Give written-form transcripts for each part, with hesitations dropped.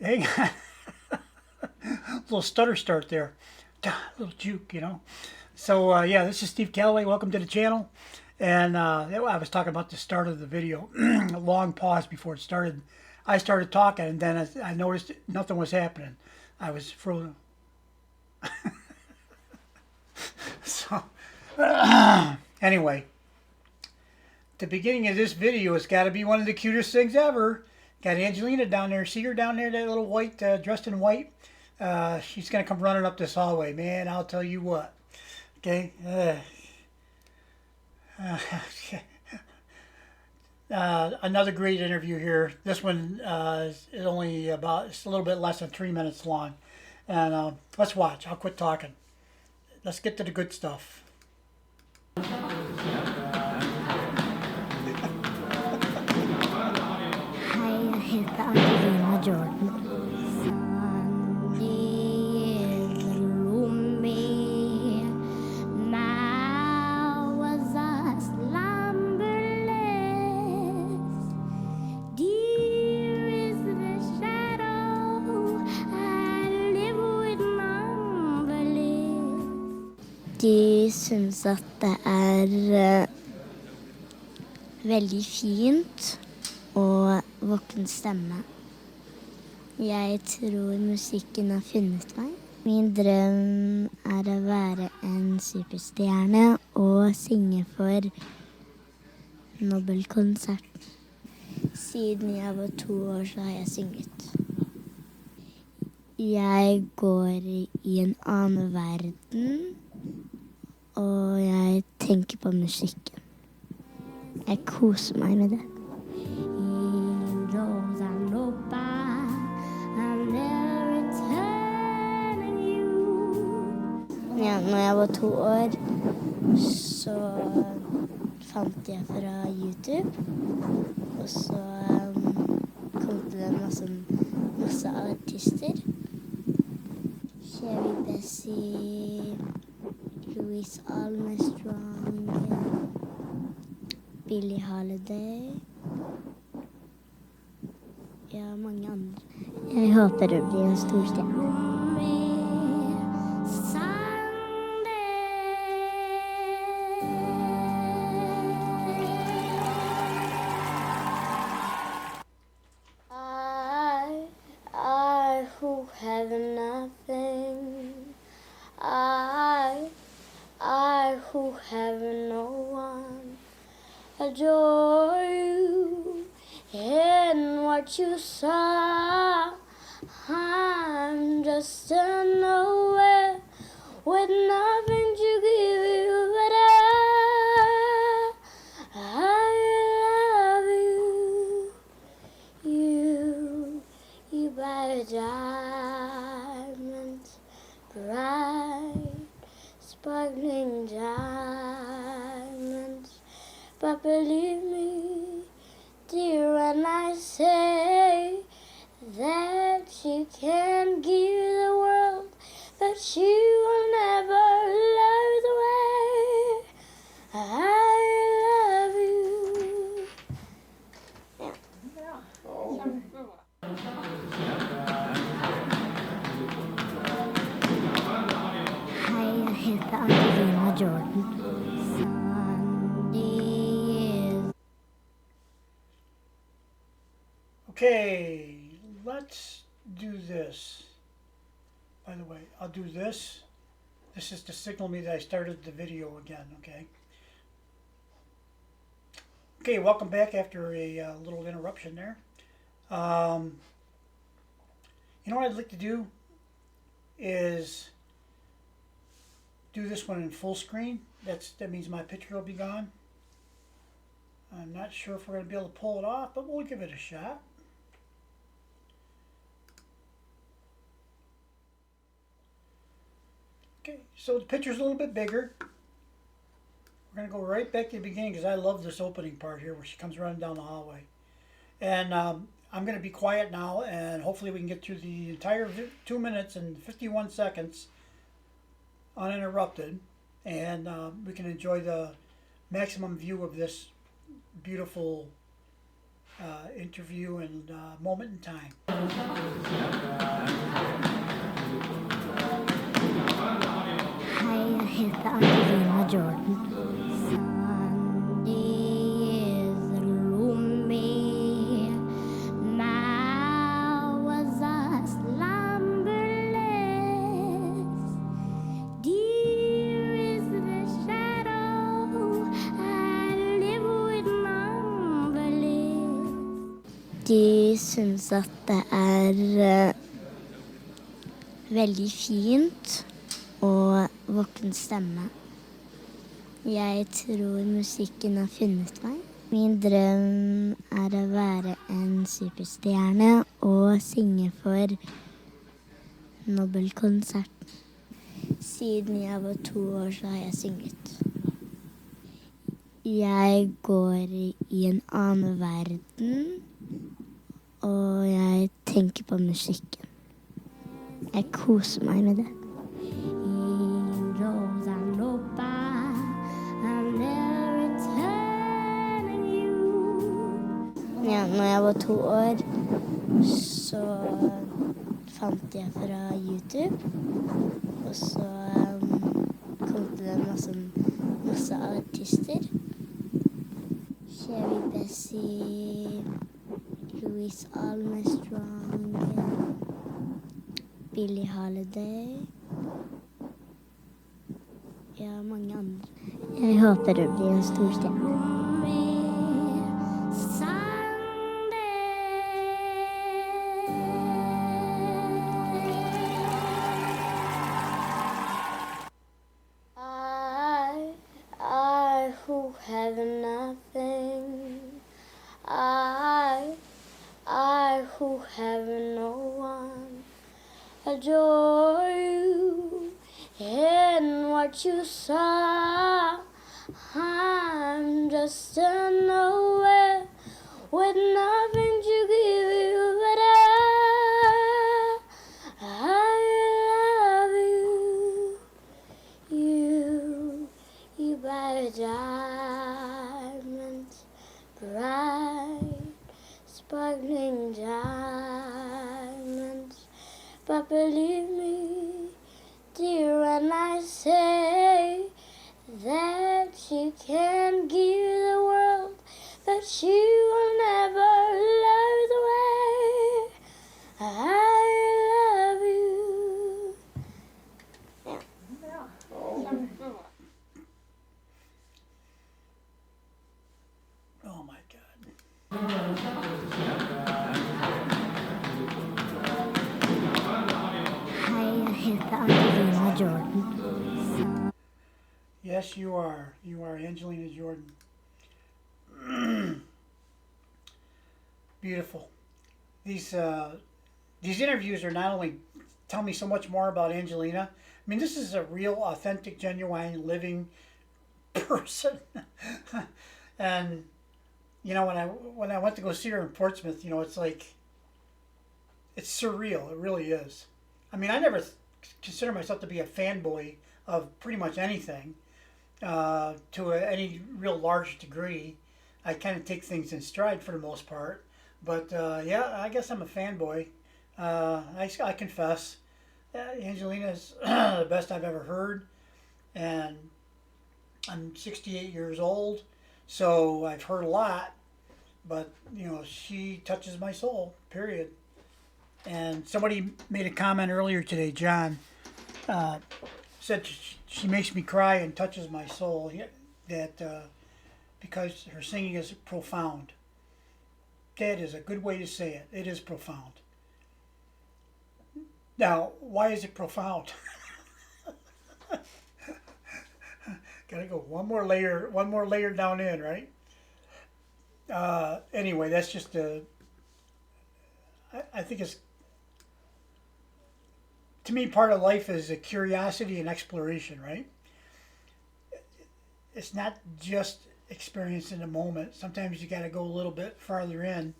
hang on. Little stutter start there. Little juke, you know. So, yeah, this is Steve Callaway. Welcome to the channel. And I was talking about the start of the video. A long pause before it started. I started talking, and then I noticed nothing was happening. I was frozen. So, anyway, the beginning of this video has got to be one of the cutest things ever. Got Angelina down there. See her down there, that little white, dressed in white? She's going to come running up this hallway. Man, I'll tell you what. Okay? Another great interview here. This one is only it's a little bit less than 3 minutes long. And let's watch. I'll quit talking. Let's get to the good stuff. Hi, jag heter Angelina Jordan. De syns at det veldig fint og våken stemme. Jeg tror musikken har funnet meg. Min drøm å være en superstjerne og synge for Nobelkonsert. Siden jeg var 2 år så har jeg synget. Jeg går i en annen verden. Og jeg tenker på musikken. Jeg koser meg med det. Ja, når jeg var 2 år, så fant jeg fra YouTube. Og så kom det masse artister. Sherry Bessie, Louise Armstrong, Billie Holiday. Ja, mange andre. Jeg håper det blir en stor stjerne. I who have nothing. I who have no one, adore you in what you saw. I'm just a nowhere with nothing to give you, but I love you, you buy diamonds, bright, sparkling diamonds. But believe me, dear, when I say that you can give the world, but you will never love the way I love you. Hei, jeg heter Angelina Jordan. Okay, let's do this. By the way, I'll do this. This is to signal me that I started the video again, okay? Okay, welcome back after a little interruption there. You know what I'd like to do is do this one in full screen. That means my picture will be gone. I'm not sure if we're going to be able to pull it off, but we'll give it a shot. Okay, so the picture's a little bit bigger. We're going to go right back to the beginning because I love this opening part here where she comes running down the hallway. And I'm going to be quiet now, and hopefully we can get through the entire 2 minutes and 51 seconds uninterrupted, and we can enjoy the maximum view of this beautiful interview and moment in time. Hei, jeg heter Angelina Jordan. Sunday is gloomy. Now was I slumberless. Dear is the shadow I live with numberless. De syns at det veldig fint og våken stemme. Jeg tror musikken har funnet meg. Min drøm å være en superstjerne og synge for Nobelkonsert. Siden jeg var 2 år så har jeg synget. Jeg går i en annen verden, og jeg tenker på musikken. Jeg koser meg med det. Ja, når jeg var 2 år, så fant jeg fra YouTube, og så kom det masse artister. Sherry Bessie, Louise Armstrong, Billie Holiday. Ja, mange andre. Jeg håper det blir en stor stjerne. I who have nothing, I who have no one, adore you in what you saw. I'm just nowhere with nothing to give you, but I love you, you buy diamonds, bright, sparkling diamonds, but believe me, dear, when I say that you can give the world, but you will never love the way I love you. Oh my God. Hei, jeg heter Angelina Jordan. Yes, you are. You are Angelina Jordan. Beautiful. These interviews are not only tell me so much more about Angelina. I mean, this is a real, authentic, genuine, living person. And you know, when I went to go see her in Portsmouth, you know, it's like it's surreal. It really is. I mean, I never consider myself to be a fanboy of pretty much anything. Any real large degree. I kind of take things in stride for the most part. But yeah, I guess I'm a fanboy. I confess. Angelina's the best I've ever heard. And I'm 68 years old, so I've heard a lot. But, you know, she touches my soul, period. And somebody made a comment earlier today, John, said she makes me cry and touches my soul. That because her singing is profound. That is a good way to say it. It is profound. Now, why is it profound? Gotta go one more layer down in, right? Anyway, that's just I think it's, to me, part of life is a curiosity and exploration, right? It's not just experience in the moment. Sometimes you got to go a little bit farther in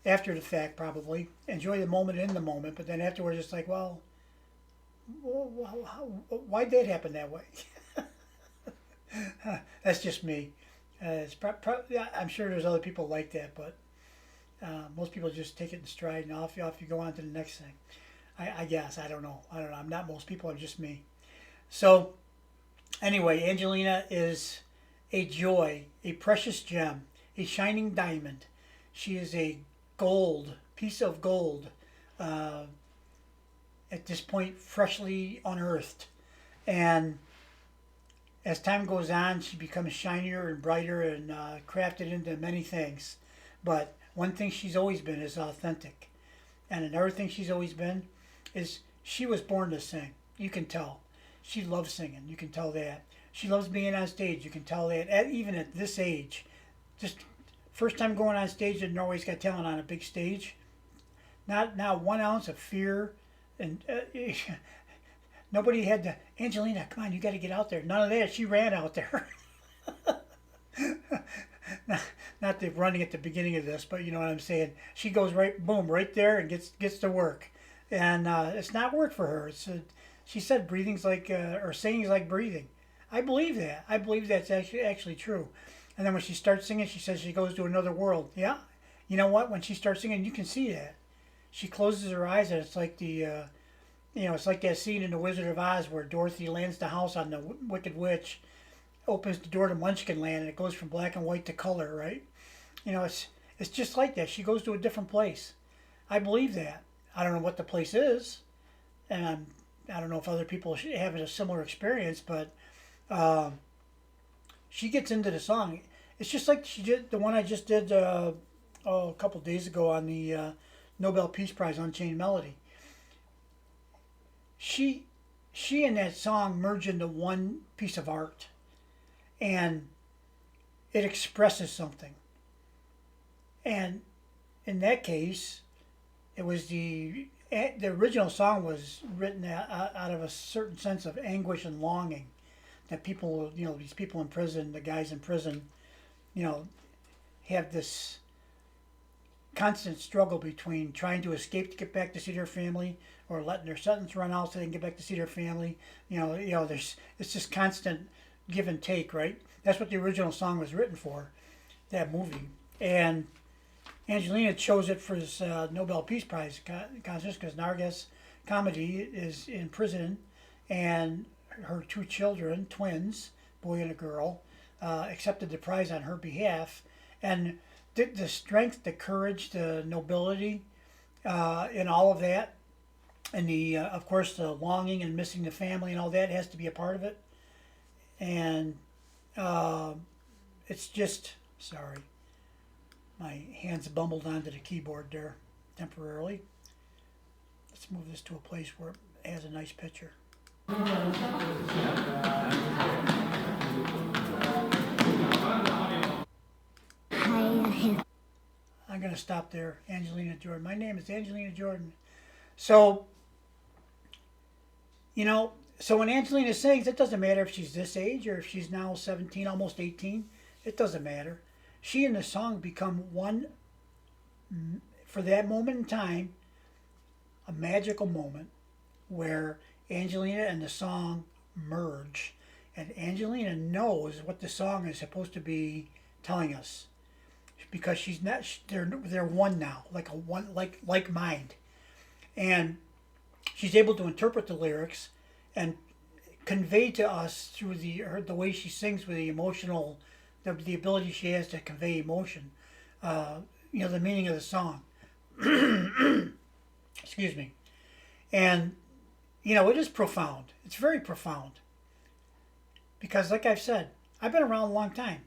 after the fact, probably. Enjoy the moment in the moment, but then afterwards it's like, well, why'd that happen that way? That's just me. I'm sure there's other people like that, but Most people just take it in stride and off you go on to the next thing. I guess. I don't know. I'm not most people. I'm just me. So anyway, Angelina is a joy, a precious gem, a shining diamond. She is a piece of gold, uh, at this point, freshly unearthed. And as time goes on, she becomes shinier and brighter and crafted into many things. But one thing she's always been is authentic. And another thing she's always been is she was born to sing. You can tell. She loves singing. You can tell that. She loves being on stage. You can tell that. Even at this age, just first time going on stage at Norway's Got Talent on a big stage, not 1 ounce of fear, and nobody had to. Angelina, come on, you got to get out there. None of that. She ran out there. Not the running at the beginning of this, but you know what I'm saying. She goes right, boom, right there, and gets to work, and it's not work for her. She said breathing's like or singing's like breathing. I believe that. I believe that's actually true. And then when she starts singing, she says she goes to another world. Yeah, you know what? When she starts singing, you can see that. She closes her eyes, and it's like it's like that scene in The Wizard of Oz where Dorothy lands the house on the Wicked Witch, opens the door to Munchkin Land, and it goes from black and white to color, right? It's just like that. She goes to a different place. I believe that. I don't know what the place is, and I don't know if other people have a similar experience, but she gets into the song. It's just like she did the one I just did a couple days ago on the Nobel Peace Prize, Unchained Melody. She and that song merge into one piece of art, and it expresses something. And in that case, it was the original song was written out of a certain sense of anguish and longing that people, these people in prison, the guys in prison, have this constant struggle between trying to escape to get back to see their family or letting their sentence run out so they can get back to see their family. There's it's this constant give and take, right? That's what the original song was written for, that movie. And Angelina chose it for his Nobel Peace Prize contest because Narges Comedy is in prison, and her 2 children, twins, boy and a girl, accepted the prize on her behalf. And the strength, the courage, the nobility in all of that, and of course the longing and missing the family and all that has to be a part of it. And it's just, sorry, my hands bumbled onto the keyboard there temporarily. Let's move this to a place where it has a nice picture. I'm going to stop there. Angelina Jordan. My name is Angelina Jordan. So, so when Angelina sings, it doesn't matter if she's this age or if she's now 17, almost 18. It doesn't matter. She and the song become one, for that moment in time, a magical moment where Angelina and the song merge. And Angelina knows what the song is supposed to be telling us, because she's not. They're one now, like mind, and she's able to interpret the lyrics and convey to us through the way she sings with the emotional, the ability she has to convey emotion. The meaning of the song. Excuse me, and it is profound. It's very profound because, like I've said, I've been around a long time.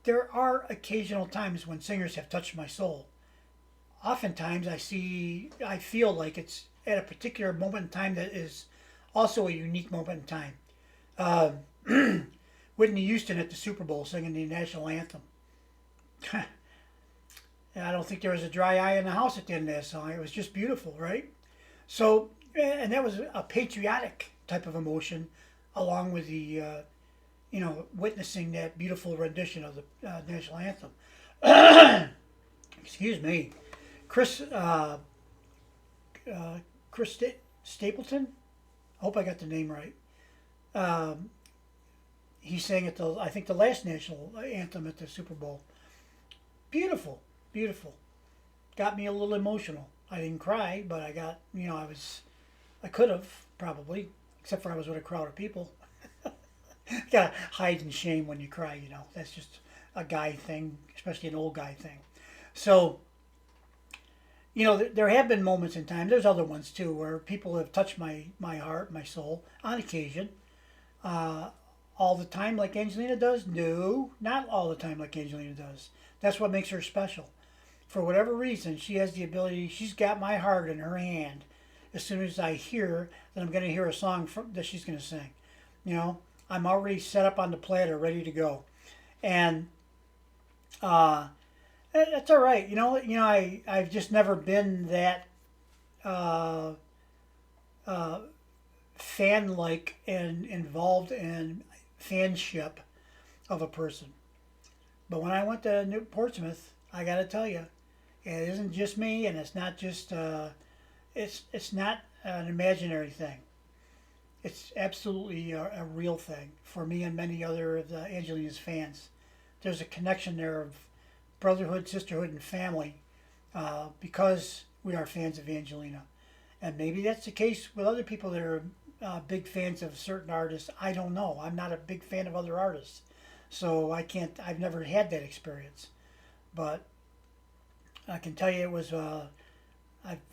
There are occasional times when singers have touched my soul. Oftentimes I feel like it's at a particular moment in time that is also a unique moment in time. Whitney Houston at the Super Bowl singing the national anthem. I don't think there was a dry eye in the house at the end of that song. It was just beautiful, right? So, and that was a patriotic type of emotion, along with the witnessing that beautiful rendition of the national anthem. Excuse me. Chris Stapleton, I hope I got the name right. He sang I think the last national anthem at the Super Bowl. Beautiful. beautiful. Got me a little emotional. I didn't cry, but I got, I could have probably, except for I was with a crowd of people. You gotta hide in shame when you cry, That's just a guy thing, especially an old guy thing. So, there have been moments in time, there's other ones too, where people have touched my heart, my soul, on occasion. Uh, all the time like Angelina does? No, not all the time like Angelina does. That's what makes her special. For whatever reason, she has the ability, she's got my heart in her hand. As soon as I hear that I'm going to hear a song that she's going to sing, you know, I'm already set up on the platter, ready to go. And that's all right. I've just never been that uh, uh, fan like and involved in fanship of a person. But when I went to New Portsmouth, I got to tell you, it isn't just me, and it's not just it's not an imaginary thing. It's absolutely a real thing for me and many other of the Angelina's fans. There's a connection there of brotherhood, sisterhood, and family because we are fans of Angelina. And maybe that's the case with other people that are big fans of certain artists. I don't know. I'm not a big fan of other artists. So I can't, I've never had that experience. But I can tell you it was,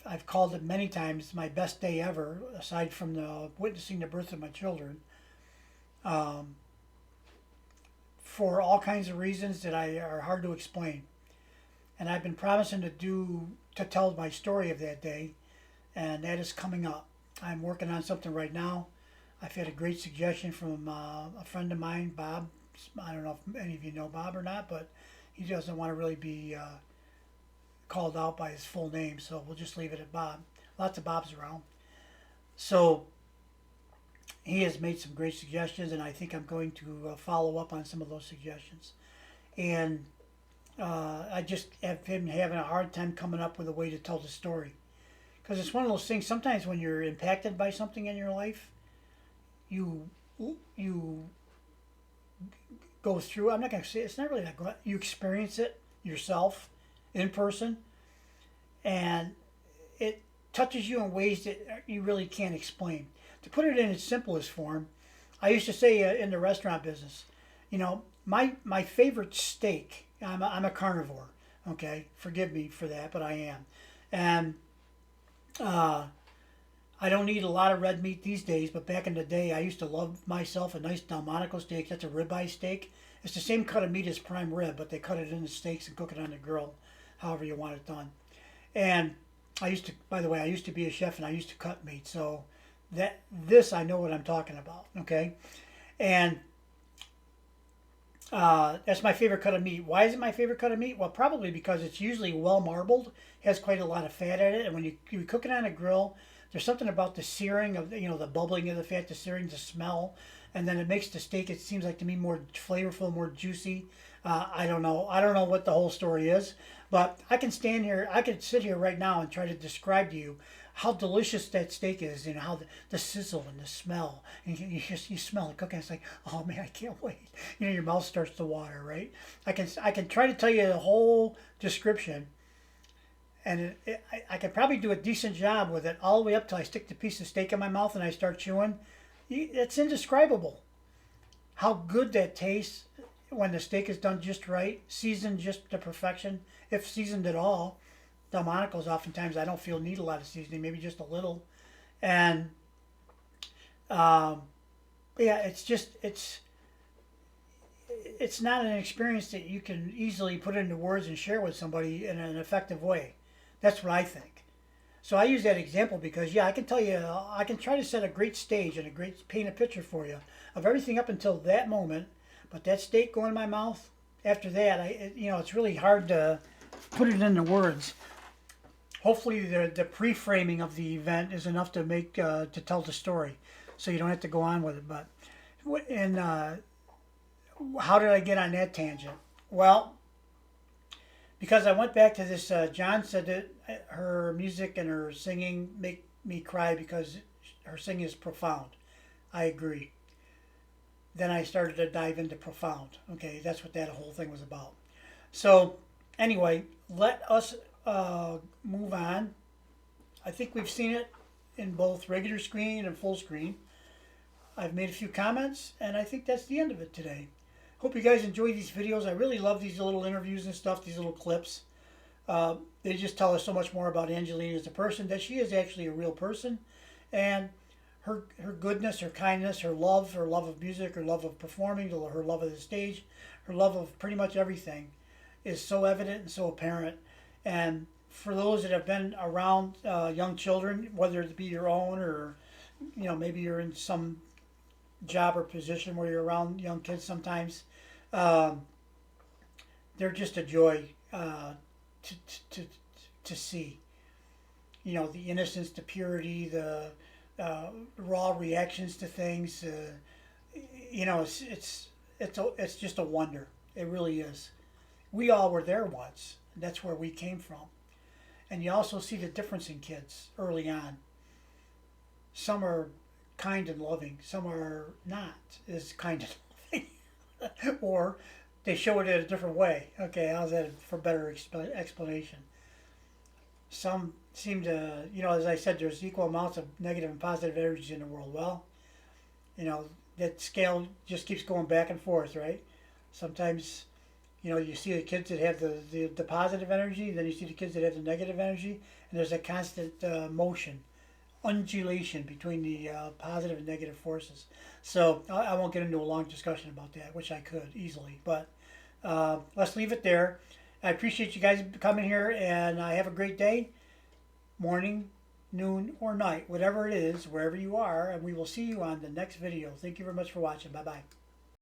I've called it many times my best day ever, aside from witnessing the birth of my children, um, for all kinds of reasons that are hard to explain. And I've been promising to tell my story of that day, and that is coming up. I'm working on something right now. I've had a great suggestion from a friend of mine, Bob. I don't know if any of you know Bob or not, but he doesn't want to really be called out by his full name, so we'll just leave it at Bob. Lots of Bobs around. So he has made some great suggestions, and I think I'm going to follow up on some of those suggestions. And I just have been having a hard time coming up with a way to tell the story. Because it's one of those things, sometimes when you're impacted by something in your life, you go through, I'm not going to say, it's not really that, you experience it yourself in person, and it touches you in ways that you really can't explain. To put it in its simplest form, I used to say in the restaurant business, my favorite steak, I'm a carnivore, okay? Forgive me for that, but I am. And I don't eat a lot of red meat these days, but back in the day, I used to love myself a nice Delmonico steak. That's a ribeye steak. It's the same cut of meat as prime rib, but they cut it into steaks and cook it on the grill, however you want it done. And by the way, I used to be a chef and I used to cut meat, so I know what I'm talking about, okay? And that's my favorite cut of meat. Why is it my favorite cut of meat? Well, probably because it's usually well marbled, has quite a lot of fat in it, and when you cook it on a grill, there's something about the searing of the bubbling of the fat, the searing, the smell, and then it makes the steak, it seems like to me, more flavorful, more juicy. I don't know. I don't know what the whole story is, but I can sit here right now and try to describe to you how delicious that steak is, how the sizzle and the smell, and you smell it cooking. It's like, oh man, I can't wait. Your mouth starts to water, right? I can try to tell you the whole description, and I can probably do a decent job with it all the way up till I stick the piece of steak in my mouth and I start chewing. It's indescribable how good that tastes when the steak is done just right, seasoned just to perfection, if seasoned at all. Delmonico's oftentimes I don't feel need a lot of seasoning, maybe just a little. And yeah, it's not an experience that you can easily put into words and share with somebody in an effective way. That's what I think. So I use that example because, yeah, I can tell you, I can try to set a great stage and paint a picture for you of everything up until that moment. But that steak going in my mouth, after that, it's really hard to put it into words. Hopefully the pre-framing of the event is enough to to tell the story, so you don't have to go on with it. But how did I get on that tangent? Well, because I went back to this. John said that her music and her singing make me cry because her singing is profound. I agree. Then I started to dive into profound. Okay, that's what that whole thing was about. So Anyway, let us move on. I think we've seen it in both regular screen and full screen. I've made a few comments, and I think that's the end of it today. Hope you guys enjoy these videos. I really love these little interviews and stuff, these little clips. They just tell us so much more about Angelina as a person, that she is actually a real person. And her goodness, her kindness, her love of music, her love of performing, her love of the stage, her love of pretty much everything is so evident and so apparent. And for those that have been around young children, whether it be your own or maybe you're in some job or position where you're around young kids sometimes, um, they're just a joy to, to, to see. The innocence, the purity, the raw reactions to things. It's just a wonder. It really is. We all were there once. That's where we came from. And you also see the difference in kids early on. Some are kind and loving. Some are not as kind and loving. Or they show it in a different way. Okay, how's that for better explanation? Some seem to, as I said, there's equal amounts of negative and positive energies in the world. Well, that scale just keeps going back and forth, right? Sometimes, you see the kids that have the positive energy, then you see the kids that have the negative energy, and there's a constant motion, undulation between the positive and negative forces. So I won't get into a long discussion about that, which I could easily, but let's leave it there. I appreciate you guys coming here, and have a great day, morning, noon, or night, whatever it is, wherever you are, and we will see you on the next video. Thank you very much for watching. Bye-bye.